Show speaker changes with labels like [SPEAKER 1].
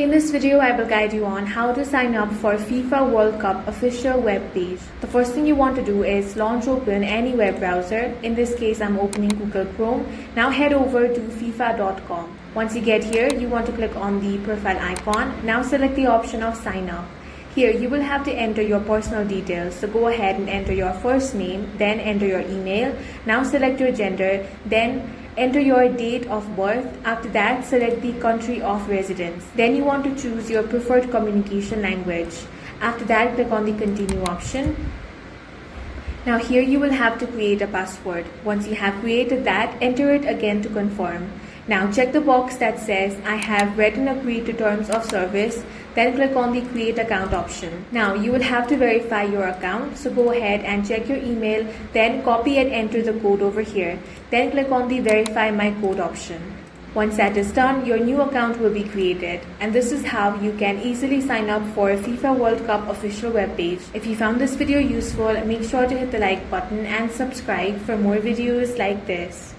[SPEAKER 1] In this video, I will guide you on how to sign up for FIFA World Cup official web page. The first thing you want to do is launch open any web browser. In this case, I'm opening Google Chrome. Now head over to FIFA.com. Once you get here, you want to click on the profile icon. Now select the option of sign up. Here, you will have to enter your personal details. So go ahead and enter your first name, then enter your email. Now select your gender, then enter your date of birth. After that, select the country of residence. Then you want to choose your preferred communication language. After that, click on the continue option. Now here you will have to create a password. Once you have created that, enter it again to confirm. Now check the box that says I have read and agreed to terms of service. Then click on the create account option. Now you will have to verify your account. So go ahead and check your email. Then copy and enter the code over here. Then click on the verify my code option. Once that is done, your new account will be created. And this is how you can easily sign up for a FIFA World Cup official webpage. If you found this video useful, make sure to hit the like button and subscribe for more videos like this.